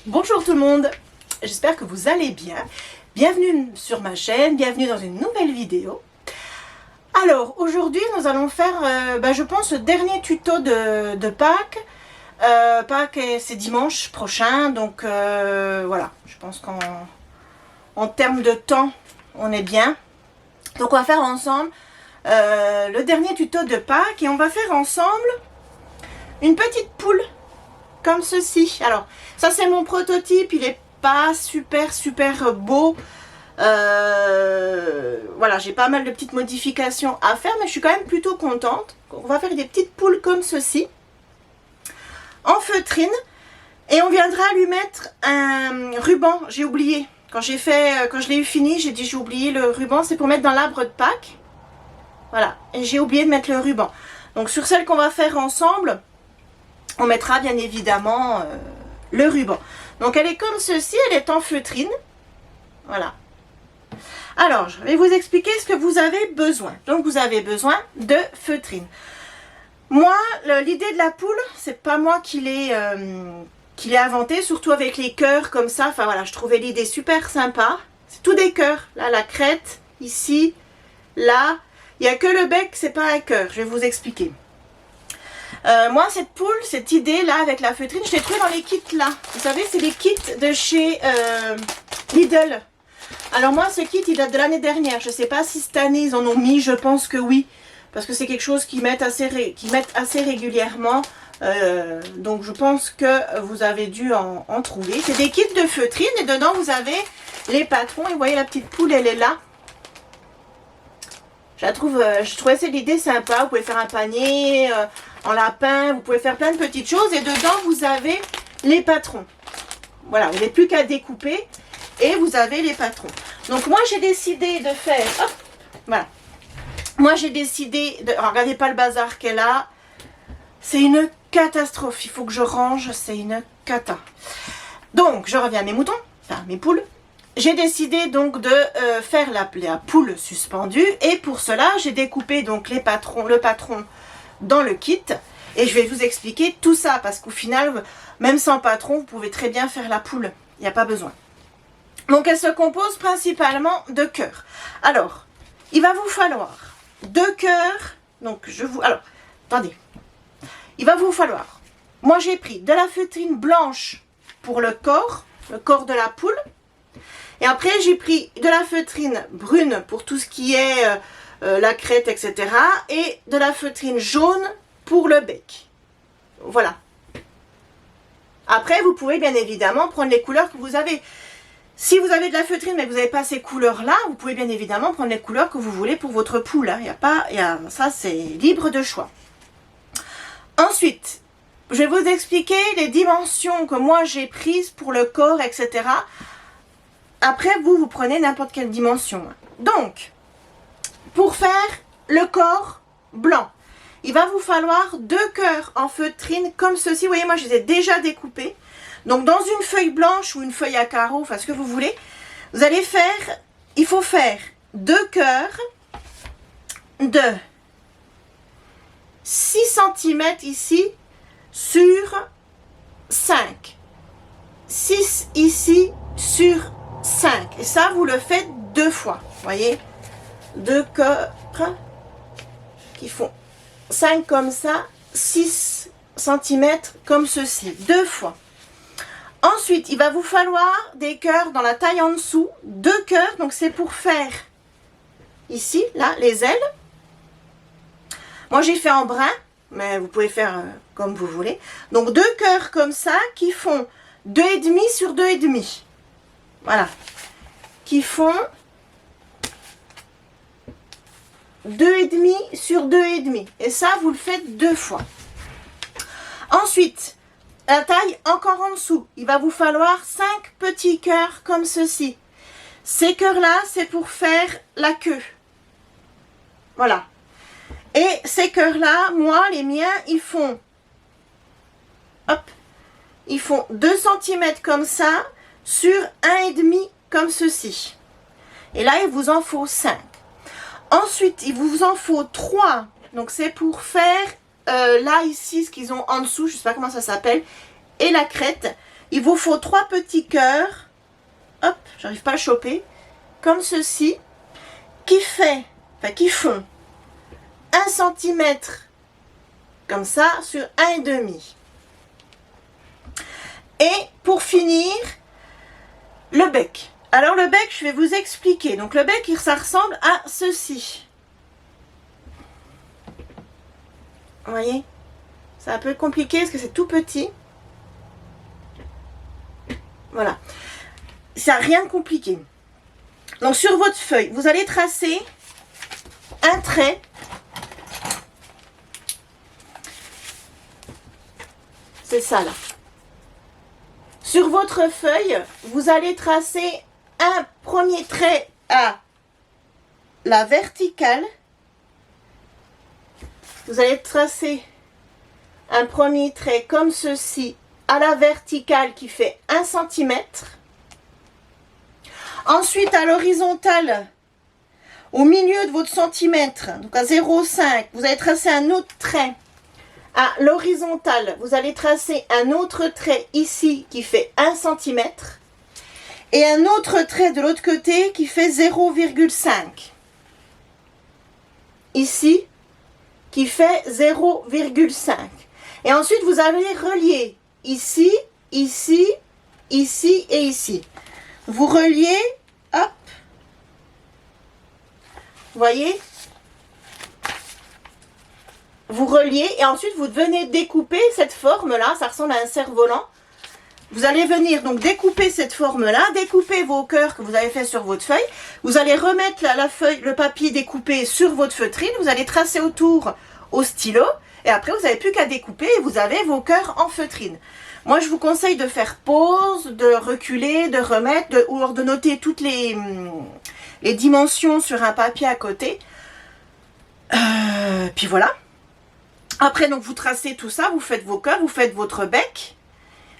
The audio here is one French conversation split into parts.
Bonjour tout le monde, j'espère que vous allez bien. Bienvenue sur ma chaîne, bienvenue dans une nouvelle vidéo. Alors aujourd'hui nous allons faire, je pense, le dernier tuto de Pâques. Pâques c'est dimanche prochain, donc voilà, je pense qu'en termes de temps on est bien. Donc on va faire ensemble le dernier tuto de Pâques et on va faire ensemble une petite poule comme ceci. Alors ça c'est mon prototype, il est pas super beau. Voilà, j'ai pas mal de petites modifications à faire, mais je suis quand même plutôt contente. On va faire des petites poules comme ceci en feutrine et on viendra lui mettre un ruban. J'ai oublié quand je l'ai eu fini, j'ai dit j'ai oublié le ruban, c'est pour mettre dans l'arbre de Pâques. Voilà, et j'ai oublié de mettre le ruban. Donc sur celle qu'on va faire ensemble, on mettra bien évidemment le ruban. Donc elle est comme ceci, elle est en feutrine. Voilà. Alors, je vais vous expliquer ce que vous avez besoin. Donc vous avez besoin de feutrine. Moi, l'idée de la poule, c'est pas moi qui l'ai inventé, surtout avec les cœurs comme ça. Enfin voilà, je trouvais l'idée super sympa. C'est tout des cœurs. Là, la crête, ici, là. Il n'y a que le bec, c'est pas un cœur. Je vais vous expliquer. Moi, cette poule, cette idée là avec la feutrine, je l'ai trouvée dans les kits là. Vous savez, c'est des kits de chez Lidl. Alors moi, ce kit, il date de l'année dernière. Je ne sais pas si cette année, ils en ont mis. Je pense que oui. Parce que c'est quelque chose qu'ils mettent assez régulièrement. Donc je pense que vous avez dû en trouver. C'est des kits de feutrine et dedans, vous avez les patrons. Et vous voyez, la petite poule, elle est là. Je trouvais cette idée sympa. Vous pouvez faire un panier en lapin. Vous pouvez faire plein de petites choses. Et dedans, vous avez les patrons. Voilà, vous n'avez plus qu'à découper. Et vous avez les patrons. Donc moi, j'ai décidé de faire... Hop, voilà. Moi, j'ai décidé de... Alors, regardez pas le bazar qu'elle a. C'est une catastrophe. Il faut que je range. C'est une cata. Donc, je reviens à mes moutons. Enfin, mes poules. J'ai décidé donc de faire la poule suspendue. Et pour cela, j'ai découpé donc le patron dans le kit. Et je vais vous expliquer tout ça. Parce qu'au final, même sans patron, vous pouvez très bien faire la poule. Il n'y a pas besoin. Donc, elle se compose principalement de cœurs. Alors, il va vous falloir 2 cœurs. Donc, alors, attendez. Il va vous falloir... Moi, j'ai pris de la feutrine blanche pour le corps de la poule. Et après, j'ai pris de la feutrine brune pour tout ce qui est la crête, etc. Et de la feutrine jaune pour le bec. Voilà. Après, vous pouvez bien évidemment prendre les couleurs que vous avez. Si vous avez de la feutrine mais que vous n'avez pas ces couleurs-là, vous pouvez bien évidemment prendre les couleurs que vous voulez pour votre poule. Hein. Ça, c'est libre de choix. Ensuite, je vais vous expliquer les dimensions que moi j'ai prises pour le corps, etc. Après, vous prenez n'importe quelle dimension. Donc, pour faire le corps blanc, il va vous falloir 2 cœurs en feutrine comme ceci. Vous voyez, moi je les ai déjà découpés. Donc dans une feuille blanche ou une feuille à carreaux, enfin ce que vous voulez, vous allez faire, il faut faire 2 cœurs de 6 cm ici sur 5. 6 ici sur 5. Et ça, vous le faites 2 fois. Vous voyez, 2 cœurs qui font 5 comme ça, 6 cm comme ceci, 2 fois. Ensuite, il va vous falloir des cœurs dans la taille en dessous, 2 cœurs, donc c'est pour faire ici, là, les ailes. Moi, j'ai fait en brun, mais vous pouvez faire comme vous voulez. Donc, 2 cœurs comme ça qui font 2,5 sur 2,5. Voilà. Qui font 2,5 sur 2,5. Et ça, vous le faites 2 fois. Ensuite, la taille encore en dessous, il va vous falloir 5 petits cœurs comme ceci. Ces cœurs-là, c'est pour faire la queue. Voilà. Et ces cœurs-là, moi, les miens, ils font... Hop. Ils font 2 cm comme ça sur 1,5 comme ceci. Et là, il vous en faut 5. Ensuite, il vous en faut 3. Donc, c'est pour faire là, ici, ce qu'ils ont en dessous. Je ne sais pas comment ça s'appelle. Et la crête. il vous faut 3 petits cœurs. Hop, j'arrive pas à choper. Comme ceci. Qui font 1 cm. Comme ça, sur 1,5. Et pour finir, le bec. Alors le bec, je vais vous expliquer. Donc le bec, ça ressemble à ceci. Vous voyez? C'est un peu compliqué parce que c'est tout petit. Voilà. Ça n'a rien de compliqué. Donc sur votre feuille, vous allez tracer un trait. C'est ça là. Sur votre feuille, vous allez tracer un premier trait à la verticale. Vous allez tracer un premier trait comme ceci à la verticale qui fait 1 cm. Ensuite, à l'horizontale, au milieu de votre centimètre, donc à 0,5, vous allez tracer un autre trait. À l'horizontale, vous allez tracer un autre trait ici qui fait 1 cm. Et un autre trait de l'autre côté qui fait 0,5. Ici, qui fait 0,5. Et ensuite, vous allez relier ici, ici, ici et ici. Vous reliez, hop, vous voyez, vous reliez et ensuite vous venez découper cette forme-là, ça ressemble à un cerf-volant. Vous allez venir donc découper cette forme-là, découper vos cœurs que vous avez fait sur votre feuille. Vous allez remettre la feuille, le papier découpé sur votre feutrine. Vous allez tracer autour au stylo. Et après, vous n'avez plus qu'à découper et vous avez vos cœurs en feutrine. Moi, je vous conseille de faire pause, de reculer, de remettre, ou de noter toutes les dimensions sur un papier à côté. Puis voilà. Après, donc, vous tracez tout ça, vous faites vos cœurs, vous faites votre bec.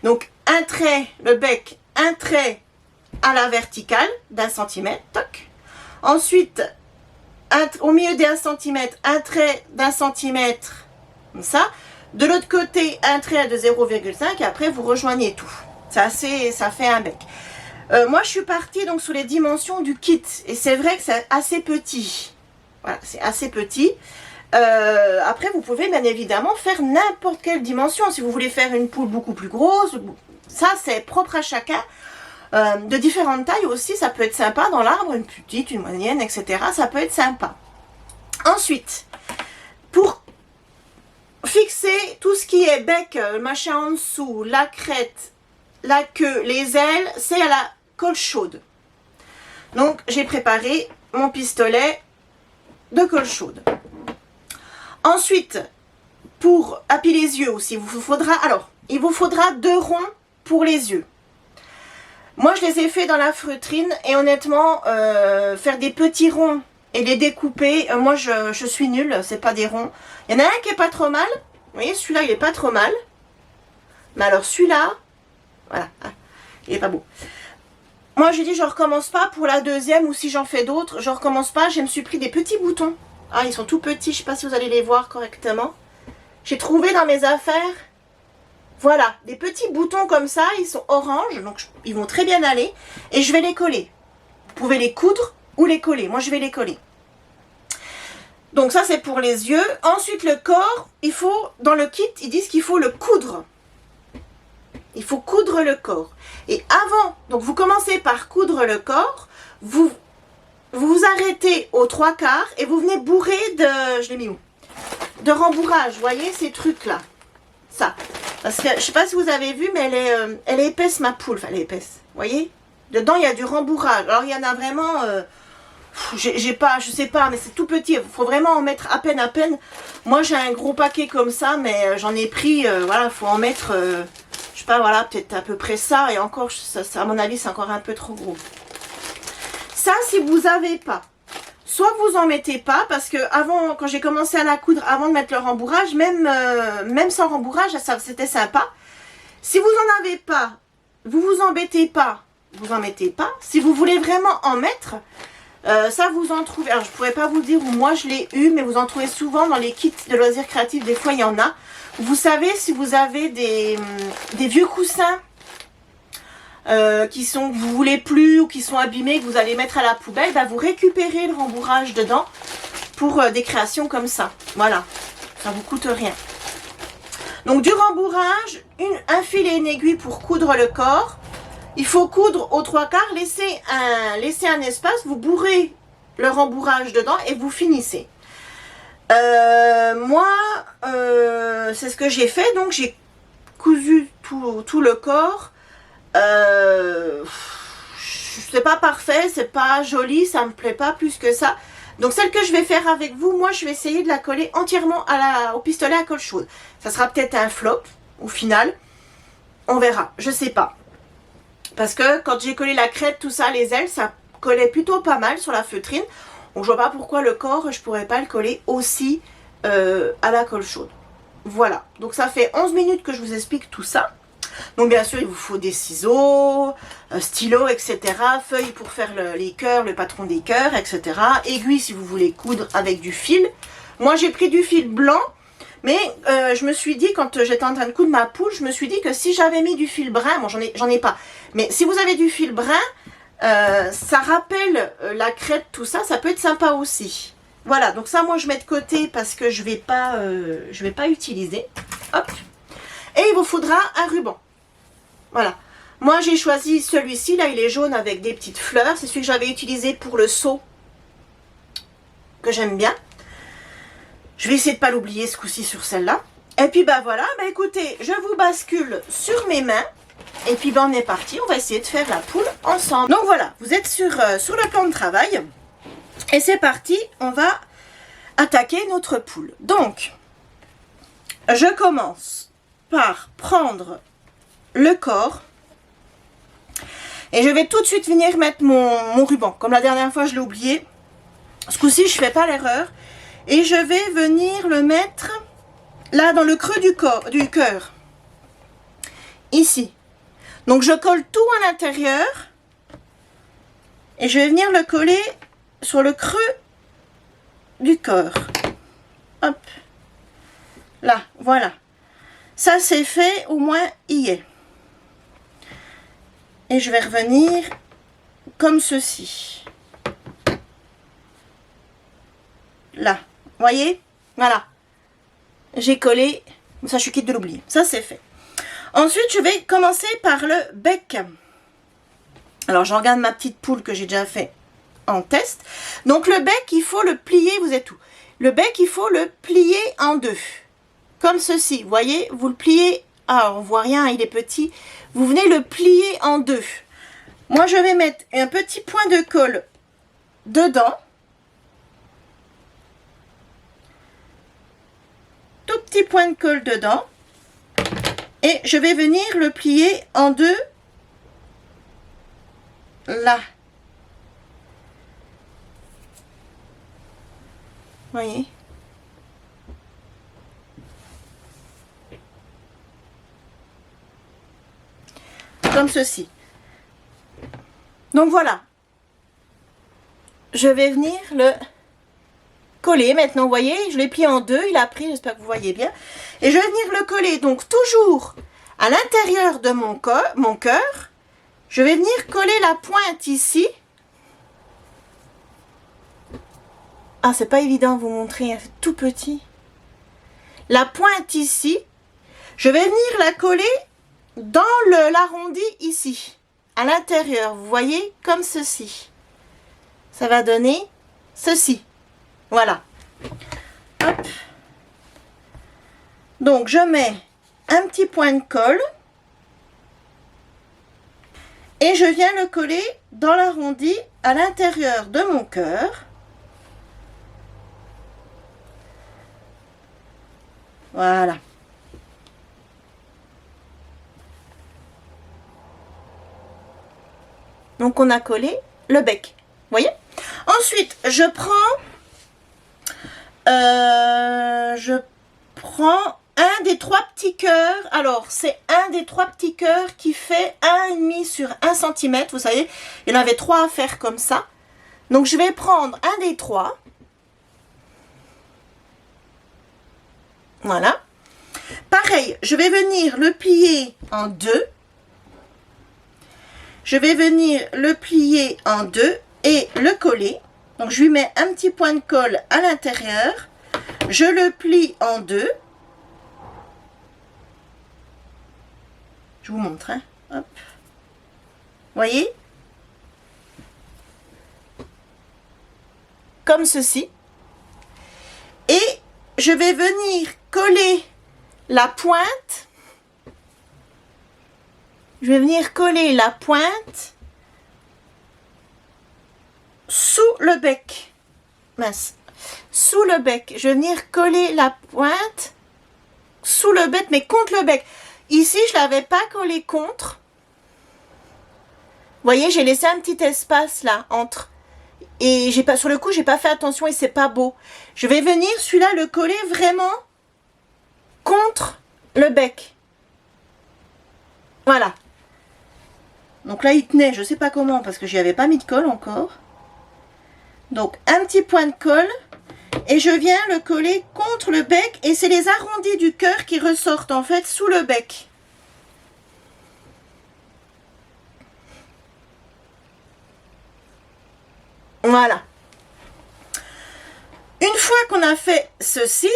Donc, un trait, le bec, un trait à la verticale d'1 centimètre, toc. Ensuite, au milieu des 1 centimètre, un trait d'1 centimètre, comme ça. De l'autre côté, un trait de 0,5 et après, vous rejoignez tout. Ça fait un bec. Moi, je suis partie donc sur les dimensions du kit et c'est vrai que c'est assez petit. Voilà, c'est assez petit. Après, vous pouvez bien évidemment faire n'importe quelle dimension. Si vous voulez faire une poule beaucoup plus grosse, ça c'est propre à chacun. De différentes tailles aussi, ça peut être sympa dans l'arbre, une petite, une moyenne, etc. Ça peut être sympa. Ensuite, pour fixer tout ce qui est bec, machin en dessous, la crête, la queue, les ailes, c'est à la colle chaude. Donc, j'ai préparé mon pistolet de colle chaude. Ensuite, pour appuyer les yeux aussi, il vous faudra 2 ronds pour les yeux. Moi, je les ai fait dans la feutrine et honnêtement, faire des petits ronds et les découper, moi, je suis nulle, c'est pas des ronds. Il y en a un qui est pas trop mal. Vous voyez, celui-là, il est pas trop mal. Mais alors, celui-là, voilà, il est pas beau. Moi, j'ai dit, je recommence pas pour la deuxième ou si j'en fais d'autres, je recommence pas. Je me suis pris des petits boutons. Ah, ils sont tout petits, je sais pas si vous allez les voir correctement. J'ai trouvé dans mes affaires, voilà, des petits boutons comme ça, ils sont orange, donc ils vont très bien aller. Et je vais les coller. Vous pouvez les coudre ou les coller. Moi, je vais les coller. Donc ça, c'est pour les yeux. Ensuite, le corps, il faut, dans le kit, ils disent qu'il faut le coudre. Il faut coudre le corps. Et avant, donc vous commencez par coudre le corps, vous vous arrêtez aux 3/4 et vous venez bourrer de, je l'ai mis où, de rembourrage, vous voyez ces trucs là, ça, parce que je sais pas si vous avez vu mais elle est épaisse ma poule, enfin elle est épaisse, vous voyez, dedans il y a du rembourrage, alors il y en a vraiment, je sais pas, mais c'est tout petit, il faut vraiment en mettre à peine, moi j'ai un gros paquet comme ça, mais j'en ai pris, voilà, il faut en mettre, je sais pas, voilà, peut-être à peu près ça, et encore, ça, à mon avis c'est encore un peu trop gros. Ça, si vous n'avez pas, soit vous en mettez pas, parce que avant, quand j'ai commencé à la coudre, avant de mettre le rembourrage, même sans rembourrage, c'était sympa. Si vous n'en avez pas, vous vous embêtez pas, vous en mettez pas. Si vous voulez vraiment en mettre, ça vous en trouvez. Alors je pourrais pas vous dire où moi je l'ai eu, mais vous en trouvez souvent dans les kits de loisirs créatifs, des fois il y en a. Vous savez, si vous avez des vieux coussins, que vous voulez plus ou qui sont abîmés, que vous allez mettre à la poubelle, bah, vous récupérez le rembourrage dedans pour des créations comme ça. Voilà, ça vous coûte rien. Donc du rembourrage, un fil et une aiguille pour coudre le corps. Il faut coudre aux 3/4, laisser un espace, vous bourrez le rembourrage dedans et vous finissez. Moi, c'est ce que j'ai fait, donc j'ai cousu tout le corps. C'est pas parfait, c'est pas joli, ça me plaît pas plus que ça. Donc celle que je vais faire avec vous, moi je vais essayer de la coller entièrement au pistolet à colle chaude. Ça sera peut-être un flop au final, on verra, je sais pas. Parce que quand j'ai collé la crête, tout ça, les ailes, ça collait plutôt pas mal sur la feutrine. Donc je vois pas pourquoi le corps, je pourrais pas le coller aussi à la colle chaude. Voilà, donc ça fait 11 minutes que je vous explique tout ça. Donc bien sûr, il vous faut des ciseaux, stylos, etc. Feuilles pour faire les cœurs, le patron des cœurs, etc. Aiguilles si vous voulez coudre avec du fil. Moi, j'ai pris du fil blanc, mais je me suis dit, quand j'étais en train de coudre ma poule, je me suis dit que si j'avais mis du fil brun, bon, j'en ai pas, mais si vous avez du fil brun, ça rappelle la crête, tout ça, ça peut être sympa aussi. Voilà, donc ça, moi, je mets de côté parce que je vais pas utiliser. Hop. Et il vous faudra un ruban. Voilà. Moi, j'ai choisi celui-ci. Là, il est jaune avec des petites fleurs. C'est celui que j'avais utilisé pour le seau. Que j'aime bien. Je vais essayer de ne pas l'oublier ce coup-ci sur celle-là. Et puis, bah voilà. Bah écoutez, je vous bascule sur mes mains. Et puis, bah, on est parti. On va essayer de faire la poule ensemble. Donc voilà, vous êtes sur le plan de travail. Et c'est parti. On va attaquer notre poule. Donc, je commence par prendre le corps et je vais tout de suite venir mettre mon ruban. Comme la dernière fois je l'ai oublié, ce coup-ci je fais pas l'erreur et je vais venir le mettre là dans le creux du cœur, ici. Donc je colle tout à l'intérieur et je vais venir le coller sur le creux du corps. Hop, là, voilà. Ça c'est fait, au moins il y est. Et je vais revenir comme ceci. Là, voyez? Voilà. J'ai collé, ça je suis quitte de l'oublier. Ça c'est fait. Ensuite, je vais commencer par le bec. Alors, je regarde ma petite poule que j'ai déjà fait en test. Donc, le bec, il faut le plier, vous êtes où? Le bec, il faut le plier en deux. Comme ceci, vous voyez, vous le pliez, ah on voit rien, il est petit, vous venez le plier en deux. Moi je vais mettre un petit point de colle dedans, tout petit point de colle dedans, et je vais venir le plier en deux, là. Vous voyez? Comme ceci. Donc voilà. Je vais venir le coller maintenant, vous voyez, je l'ai plié en deux, il a pris, j'espère que vous voyez bien. Et je vais venir le coller, donc toujours à l'intérieur de mon cœur. Je vais venir coller la pointe ici. Ah, c'est pas évident de vous montrer, c'est tout petit. La pointe ici, je vais venir la coller dans l'arrondi ici, à l'intérieur, vous voyez, comme ceci. Ça va donner ceci. Voilà. Hop. Donc, je mets un petit point de colle et je viens le coller dans l'arrondi à l'intérieur de mon cœur. Voilà. Donc, on a collé le bec. Vous voyez? Ensuite, je prends un des trois petits cœurs. Alors, c'est un des trois petits cœurs qui fait 1,5 sur 1 cm. Vous savez, il y en avait 3 à faire comme ça. Donc, je vais prendre un des 3. Voilà. Pareil, je vais venir le plier en deux. je vais venir le plier en deux et le coller. Donc je lui mets un petit point de colle à l'intérieur, je le plie en deux. Je vous montre, hein. Hop. Voyez? Comme ceci. Et je vais venir coller la pointe. Je vais venir coller la pointe sous le bec. Mince. Sous le bec. Je vais venir coller la pointe sous le bec, mais contre le bec. Ici, je ne l'avais pas collé contre. Vous voyez, j'ai laissé un petit espace là entre. Et j'ai pas, sur le coup, j'ai pas fait attention et c'est pas beau. Je vais venir celui-là le coller vraiment contre le bec. Voilà. Donc là, il tenait, je sais pas comment, parce que j'y avais pas mis de colle encore. Donc, un petit point de colle. Et je viens le coller contre le bec. Et c'est les arrondis du cœur qui ressortent en fait sous le bec. Voilà. Une fois qu'on a fait ceci,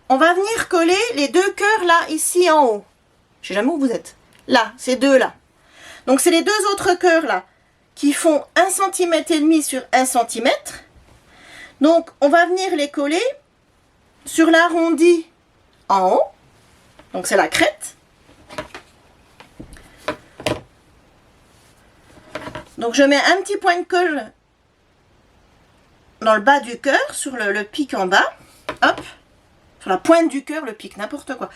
on va venir coller les deux cœurs là, ici en haut. Je sais jamais où vous êtes. Là, ces deux là. Donc c'est les deux autres cœurs là qui font 1,5 cm sur 1 cm. Donc on va venir les coller sur l'arrondi en haut. Donc c'est la crête. Donc je mets un petit point de colle dans le bas du cœur, sur le pic en bas. Hop. Sur la pointe du cœur, le pic, n'importe quoi.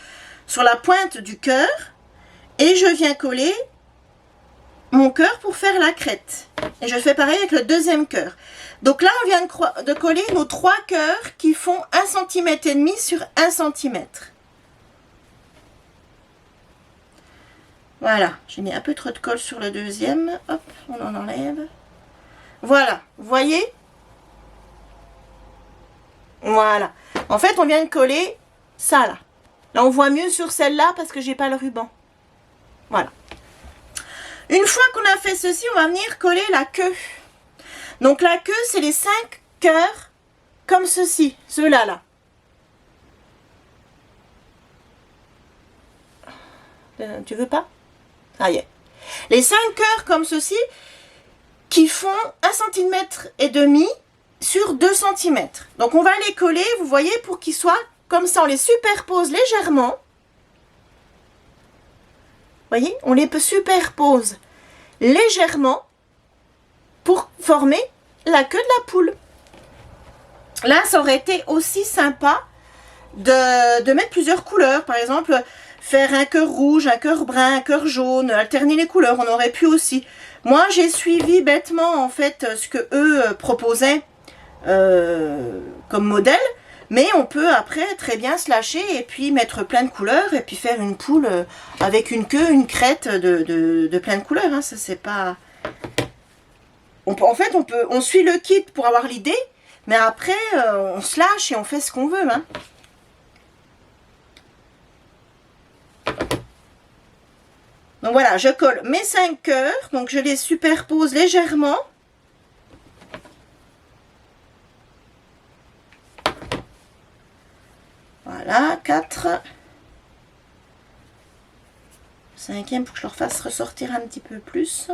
Sur la pointe du cœur. Et je viens coller mon cœur pour faire la crête. Et je fais pareil avec le deuxième cœur. Donc là, on vient de coller nos trois cœurs qui font 1,5 cm sur 1 cm. Voilà. J'ai mis un peu trop de colle sur le deuxième. Hop, on en enlève. Voilà. Vous voyez? Voilà. En fait, on vient de coller ça là. Là, on voit mieux sur celle-là parce que j'ai pas le ruban. Voilà. Une fois qu'on a fait ceci, on va venir coller la queue. Donc la queue, c'est les 5 cœurs comme ceci, ceux-là là. Tu veux pas? Ça y est. Les 5 cœurs comme ceci qui font 1,5 cm sur 2 cm. Donc on va les coller, vous voyez, pour qu'ils soient comme ça. On les superpose légèrement. Vous voyez, on les superpose légèrement pour former la queue de la poule. Là, ça aurait été aussi sympa de mettre plusieurs couleurs. Par exemple, faire un cœur rouge, un cœur brun, un cœur jaune, alterner les couleurs. On aurait pu aussi. Moi, j'ai suivi bêtement en fait ce que eux proposaient comme modèle. Mais on peut après très bien se lâcher et puis mettre plein de couleurs et puis faire une poule avec une queue, une crête de plein de couleurs. Hein. Ça, c'est pas... En fait, on suit le kit pour avoir l'idée, mais après, on se lâche et on fait ce qu'on veut. Hein. Donc voilà, je colle mes 5 cœurs, donc je les superpose légèrement. Voilà, 4. 5e pour que je leur fasse ressortir un petit peu plus.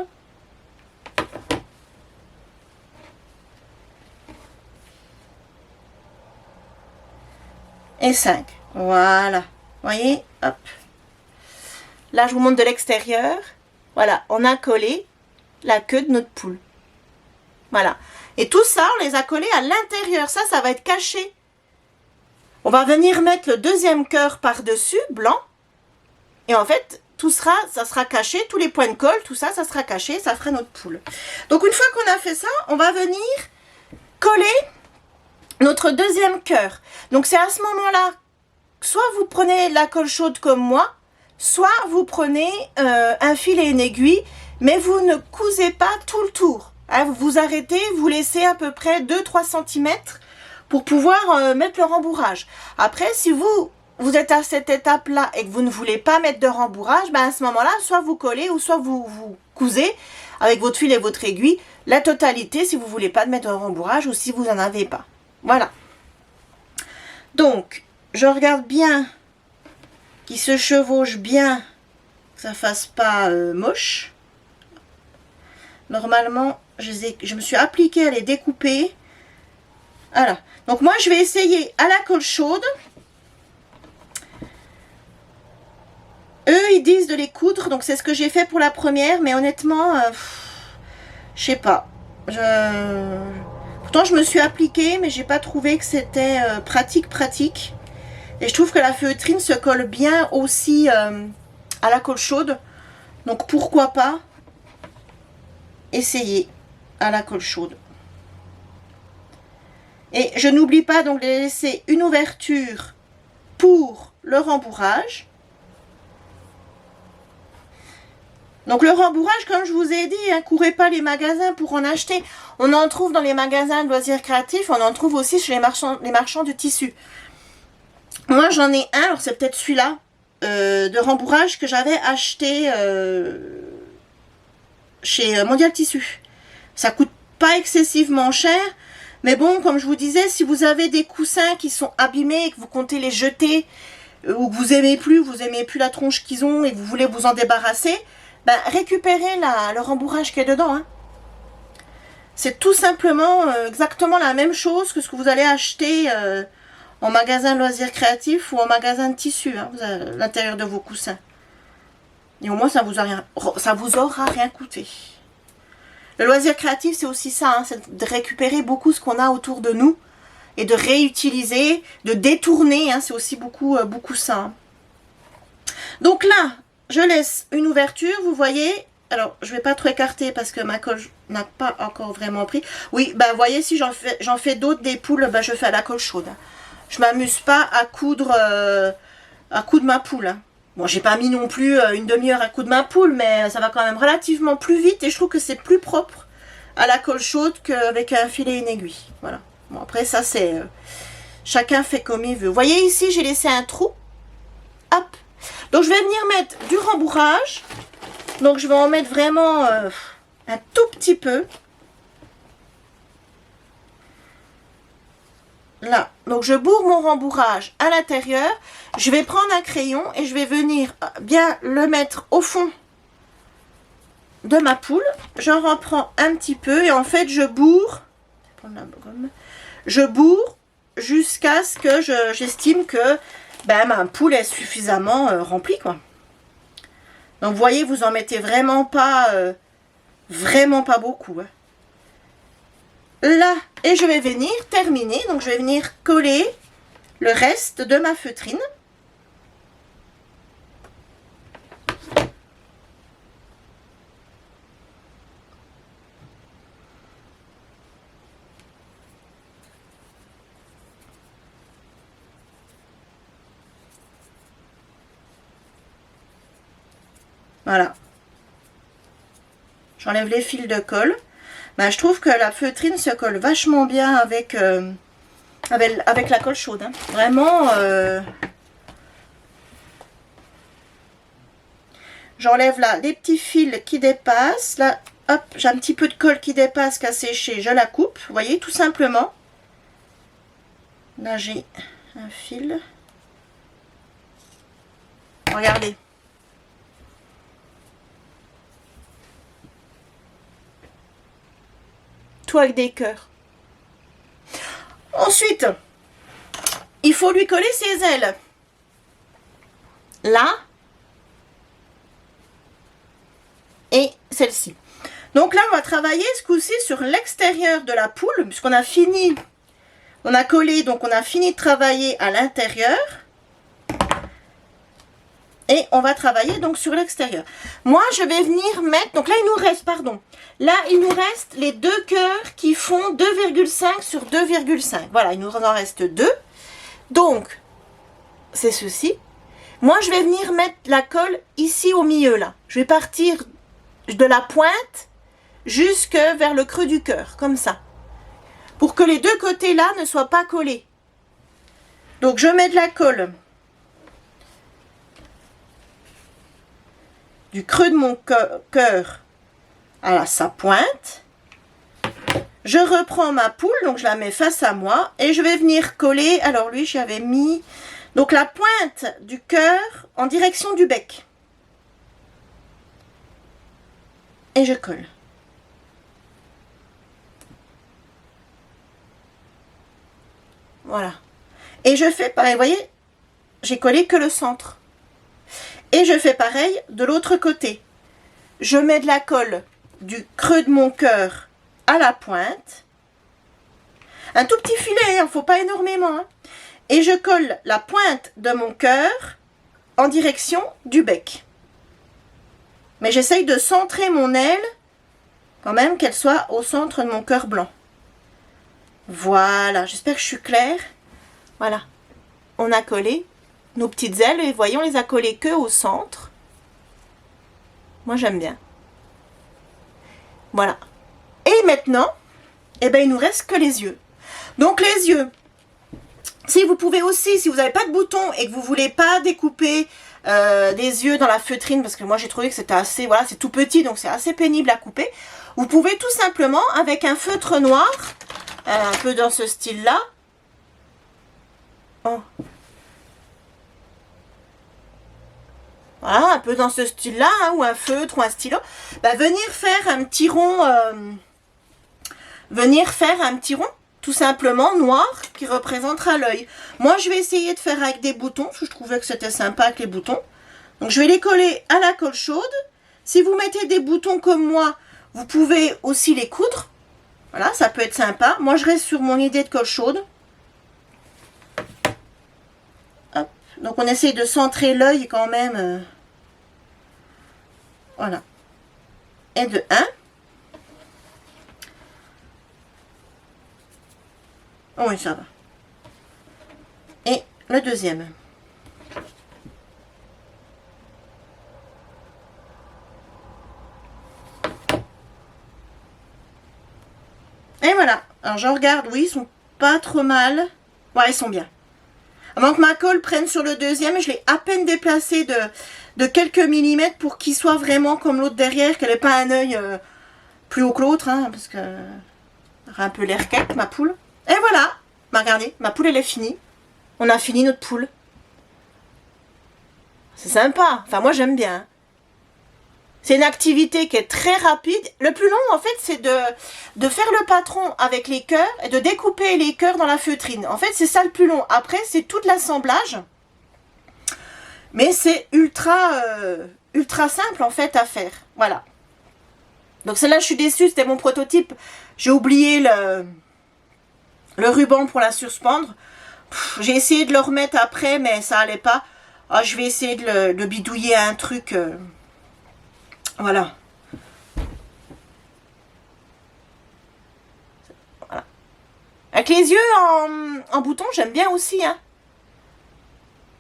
Et 5. Voilà. Vous voyez, hop. Là, je vous montre de l'extérieur. Voilà, on a collé la queue de notre poule. Voilà. Et tout ça, on les a collés à l'intérieur. Ça va être caché. On va venir mettre le deuxième cœur par-dessus, blanc. Et en fait, ça sera caché. Tous les points de colle, tout ça, ça sera caché. Ça fera notre poule. Donc, une fois qu'on a fait ça, on va venir coller notre deuxième cœur. Donc, c'est à ce moment-là, soit vous prenez la colle chaude comme moi, soit vous prenez un fil et une aiguille, mais vous ne cousez pas tout le tour. Hein, vous vous arrêtez, vous laissez à peu près 2-3 cm pour pouvoir mettre le rembourrage. Après, si vous êtes à cette étape-là et que vous ne voulez pas mettre de rembourrage, ben à ce moment-là, soit vous collez ou soit vous cousez avec votre fil et votre aiguille, la totalité si vous voulez pas de mettre un rembourrage ou si vous n'en avez pas. Voilà. Donc, je regarde bien qu'il se chevauche bien, que ça fasse pas moche. Normalement, je me suis appliquée à les découper. Voilà. Donc moi, je vais essayer à la colle chaude. Eux, ils disent de les coudre. Donc c'est ce que j'ai fait pour la première. Mais honnêtement, je sais pas. Pourtant, je me suis appliquée, mais j'ai pas trouvé que c'était pratique. Et je trouve que la feutrine se colle bien aussi à la colle chaude. Donc pourquoi pas essayer à la colle chaude. Et je n'oublie pas donc de laisser une ouverture pour le rembourrage. Donc le rembourrage, comme je vous ai dit, hein, courez pas les magasins pour en acheter. On en trouve dans les magasins de loisirs créatifs, on en trouve aussi chez les marchands de tissus. Moi j'en ai un, alors c'est peut-être celui-là, de rembourrage que j'avais acheté chez Mondial Tissu. Ça coûte pas excessivement cher, mais bon, comme je vous disais, si vous avez des coussins qui sont abîmés et que vous comptez les jeter, ou que vous aimez plus la tronche qu'ils ont et que vous voulez vous en débarrasser, ben, récupérez le rembourrage qui est dedans. Hein. C'est tout simplement exactement la même chose que ce que vous allez acheter en magasin de loisirs créatifs ou en magasin de tissu, hein, l'intérieur de vos coussins. Et au moins, ça vous aura rien coûté. Le loisir créatif, c'est aussi ça, hein, c'est de récupérer beaucoup ce qu'on a autour de nous et de réutiliser, de détourner, hein, c'est aussi beaucoup ça. Hein. Donc là, je laisse une ouverture, vous voyez. Alors, je ne vais pas trop écarter parce que ma colle n'a pas encore vraiment pris. Oui, ben, vous voyez, si j'en fais d'autres, des poules, ben, je fais à la colle chaude. Je ne m'amuse pas à coudre ma poule. Hein. Bon, j'ai pas mis non plus une demi-heure à coudre ma poule, mais ça va quand même relativement plus vite et je trouve que c'est plus propre à la colle chaude qu'avec un filet et une aiguille. Voilà. Bon, après, ça, c'est... chacun fait comme il veut. Vous voyez ici, j'ai laissé un trou. Hop. Donc, je vais venir mettre du rembourrage. Donc, je vais en mettre vraiment un tout petit peu. Là, donc je bourre mon rembourrage à l'intérieur. Je vais prendre un crayon et je vais venir bien le mettre au fond de ma poule. J'en reprends un petit peu et en fait je bourre. Je bourre jusqu'à ce que j'estime que ben, ma poule est suffisamment remplie, quoi. Donc vous voyez, vous en mettez vraiment pas beaucoup. Hein. Là, et je vais venir terminer, donc je vais venir coller le reste de ma feutrine. Voilà. J'enlève les fils de colle. Ben, je trouve que la feutrine se colle vachement bien avec la colle chaude. Hein. Vraiment, j'enlève là les petits fils qui dépassent. Là, hop, j'ai un petit peu de colle qui dépasse, qui a séché. Je la coupe, vous voyez, tout simplement. Là, j'ai un fil. Regardez. Avec des cœurs. Ensuite, il faut lui coller ses ailes. Là. Et celle-ci. Donc là, on va travailler ce coup-ci sur l'extérieur de la poule, puisqu'on a fini, on a collé, donc on a fini de travailler à l'intérieur. Et on va travailler donc sur l'extérieur. Moi, je vais venir mettre... Donc là, il nous reste, pardon. Là, il nous reste les deux cœurs qui font 2,5 sur 2,5. Voilà, il nous en reste deux. Donc, c'est ceci. Moi, je vais venir mettre la colle ici au milieu, là. Je vais partir de la pointe jusque vers le creux du cœur, comme ça. Pour que les deux côtés, là, ne soient pas collés. Donc, je mets de la colle du creux de mon cœur à sa pointe. Je reprends ma poule, donc je la mets face à moi et je vais venir coller. Alors lui, j'avais mis donc la pointe du cœur en direction du bec. Et je colle. Voilà. Et je fais pareil, vous voyez, j'ai collé que le centre. Et je fais pareil de l'autre côté. Je mets de la colle du creux de mon cœur à la pointe. Un tout petit filet, il ne faut pas énormément. Hein. Et je colle la pointe de mon cœur en direction du bec. Mais j'essaye de centrer mon aile, quand même qu'elle soit au centre de mon cœur blanc. Voilà, j'espère que je suis claire. Voilà, on a collé nos petites ailes et voyons, on les a collées que au centre. Moi, j'aime bien. Voilà. Et maintenant, eh ben, il nous reste que les yeux. Donc, les yeux, si vous pouvez aussi, si vous n'avez pas de bouton et que vous ne voulez pas découper des yeux dans la feutrine, parce que moi, j'ai trouvé que c'était assez, voilà, c'est tout petit, donc c'est assez pénible à couper. Vous pouvez tout simplement, avec un feutre noir, un peu dans ce style-là. Oh. Voilà, un peu dans ce style-là, hein, ou un feutre, ou un stylo. Bah, venir faire un petit rond, tout simplement noir, qui représentera l'œil. Moi, je vais essayer de faire avec des boutons, parce que je trouvais que c'était sympa avec les boutons. Donc, je vais les coller à la colle chaude. Si vous mettez des boutons comme moi, vous pouvez aussi les coudre. Voilà, ça peut être sympa. Moi, je reste sur mon idée de colle chaude. Hop. Donc, on essaie de centrer l'œil quand même. Voilà. Et de 1. Oh oui, ça va. Et le deuxième. Et voilà. Alors, je regarde. Oui, ils sont pas trop mal. Ouais, ils sont bien. Avant que ma colle prenne sur le deuxième, je l'ai à peine déplacé de quelques millimètres pour qu'il soit vraiment comme l'autre derrière, qu'elle n'ait pas un œil plus haut que l'autre, hein, parce que elle a un peu l'air quête, ma poule. Et voilà, bah, regardez, ma poule elle est finie. On a fini notre poule. C'est sympa, enfin moi j'aime bien. C'est une activité qui est très rapide. Le plus long, en fait, c'est de faire le patron avec les cœurs et de découper les cœurs dans la feutrine. En fait, c'est ça le plus long. Après, c'est tout l'assemblage. Mais c'est ultra simple, en fait, à faire. Voilà. Donc, celle-là, je suis déçue. C'était mon prototype. J'ai oublié le ruban pour la suspendre. J'ai essayé de le remettre après, mais ça allait pas. Ah, je vais essayer de bidouiller un truc... Voilà. Voilà. Avec les yeux en bouton, j'aime bien aussi. Hein.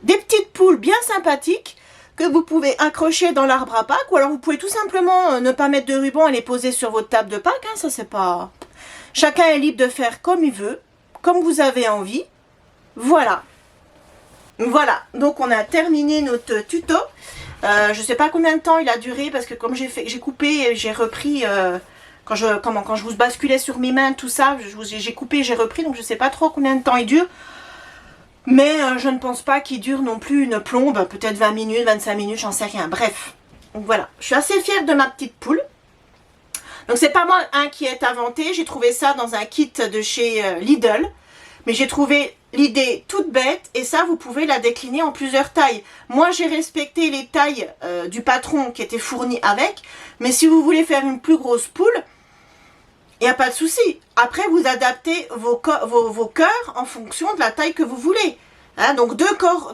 Des petites poules bien sympathiques que vous pouvez accrocher dans l'arbre à Pâques. Ou alors vous pouvez tout simplement ne pas mettre de ruban et les poser sur votre table de Pâques. Hein. Ça, c'est pas... Chacun est libre de faire comme il veut, comme vous avez envie. Voilà. Voilà. Donc, on a terminé notre tuto. Je ne sais pas combien de temps il a duré parce que comme j'ai coupé et j'ai repris quand je vous basculais sur mes mains tout ça, j'ai coupé et j'ai repris, donc je ne sais pas trop combien de temps il dure, mais je ne pense pas qu'il dure non plus une plombe, peut-être 20 minutes, 25 minutes, j'en sais rien, bref. Donc voilà, je suis assez fière de ma petite poule. Donc c'est pas moi qui est inventé, j'ai trouvé ça dans un kit de chez Lidl, mais j'ai trouvé l'idée toute bête et ça vous pouvez la décliner en plusieurs tailles. Moi j'ai respecté les tailles du patron qui était fourni avec, mais si vous voulez faire une plus grosse poule, il n'y a pas de souci. Après vous adaptez vos cœurs en fonction de la taille que vous voulez. Hein, donc deux cœurs,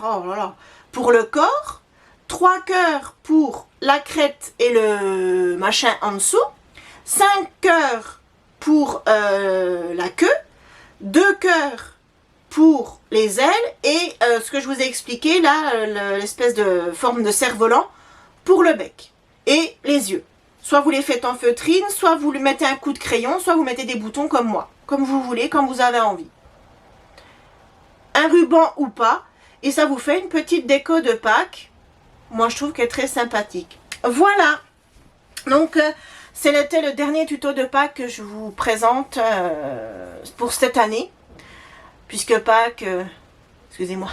oh là là, pour le corps, 3 cœurs pour la crête et le machin en dessous, 5 cœurs pour la queue, 2 cœurs pour les ailes et ce que je vous ai expliqué là, l'espèce de forme de cerf-volant pour le bec et les yeux. Soit vous les faites en feutrine, soit vous lui mettez un coup de crayon, soit vous mettez des boutons comme moi, comme vous voulez, comme vous avez envie. Un ruban ou pas, et ça vous fait une petite déco de Pâques. Moi je trouve qu'elle est très sympathique. Voilà. Donc, c'était le dernier tuto de Pâques que je vous présente pour cette année. Puisque Pâques, excusez-moi,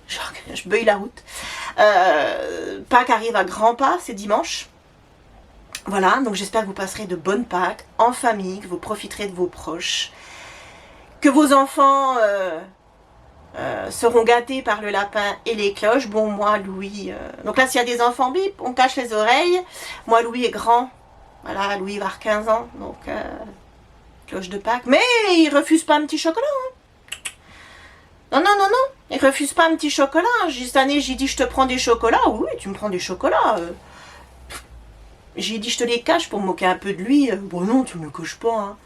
je beuille la route. Pâques arrive à grands pas, c'est dimanche. Voilà, donc j'espère que vous passerez de bonnes Pâques en famille, que vous profiterez de vos proches, que vos enfants seront gâtés par le lapin et les cloches. Bon, moi, Louis... donc là, s'il y a des enfants, bip, on cache les oreilles. Moi, Louis est grand. Voilà, Louis va avoir 15 ans, donc cloche de Pâques. Mais il refuse pas un petit chocolat, hein. Non, non, non, non, il refuse pas un petit chocolat. Cette année, j'ai dit, je te prends des chocolats. Oui, tu me prends des chocolats. J'ai dit, je te les cache pour me moquer un peu de lui. Bon, non, tu me le coches pas, hein.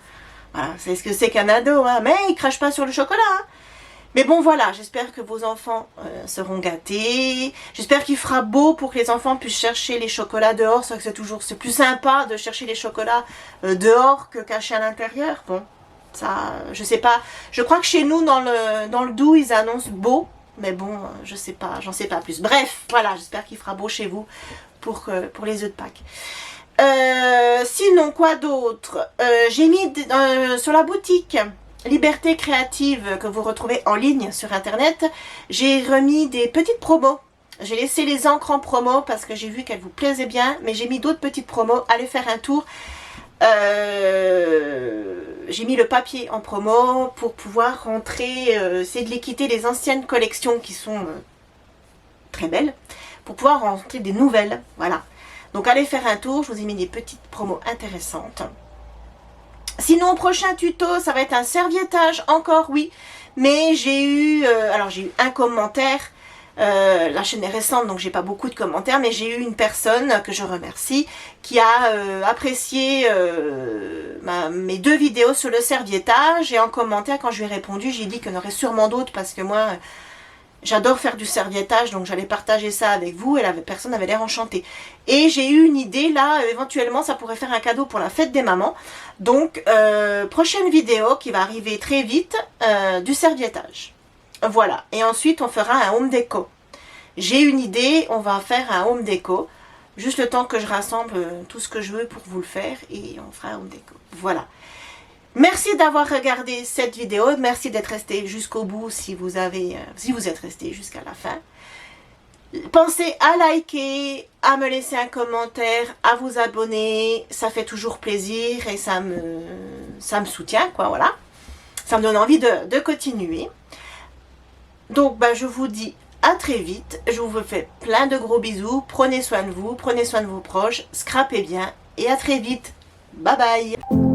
Voilà, c'est ce que c'est qu'un ado, hein. Mais il crache pas sur le chocolat, hein. Mais bon, voilà, j'espère que vos enfants seront gâtés. J'espère qu'il fera beau pour que les enfants puissent chercher les chocolats dehors. C'est vrai que c'est plus sympa de chercher les chocolats dehors que cachés à l'intérieur. Bon, ça, je sais pas. Je crois que chez nous, dans le Doubs, ils annoncent beau. Mais bon, je sais pas, j'en sais pas plus. Bref, voilà, j'espère qu'il fera beau chez vous pour les œufs de Pâques. Sinon, quoi d'autre? J'ai mis sur la boutique Liberté Créative que vous retrouvez en ligne sur internet, j'ai remis des petites promos. J'ai laissé les encres en promo parce que j'ai vu qu'elles vous plaisaient bien, mais j'ai mis d'autres petites promos. Allez faire un tour. J'ai mis le papier en promo pour pouvoir rentrer, essayer de les quitter les anciennes collections qui sont très belles, pour pouvoir rentrer des nouvelles. Voilà. Donc allez faire un tour, je vous ai mis des petites promos intéressantes. Sinon, prochain tuto, ça va être un serviettage, encore, oui. Mais j'ai eu, alors j'ai eu un commentaire, la chaîne est récente, donc j'ai pas beaucoup de commentaires, mais j'ai eu une personne que je remercie, qui a apprécié mes 2 vidéos sur le serviettage. Et en commentaire, quand je lui ai répondu, j'ai dit qu'il y en aurait sûrement d'autres, parce que moi... j'adore faire du serviettage, donc j'allais partager ça avec vous et la personne avait l'air enchantée. Et j'ai eu une idée, là, éventuellement, ça pourrait faire un cadeau pour la fête des mamans. Donc, prochaine vidéo qui va arriver très vite, du serviettage. Voilà. Et ensuite, on fera un home déco. J'ai une idée, on va faire un home déco. Juste le temps que je rassemble tout ce que je veux pour vous le faire et on fera un home déco. Voilà. Merci d'avoir regardé cette vidéo, merci d'être resté jusqu'au bout si vous êtes resté jusqu'à la fin. Pensez à liker, à me laisser un commentaire, à vous abonner, ça fait toujours plaisir et ça me soutient, quoi, voilà. Ça me donne envie de continuer. Donc, je vous dis à très vite, je vous fais plein de gros bisous, prenez soin de vous, prenez soin de vos proches, scrapez bien et à très vite. Bye bye.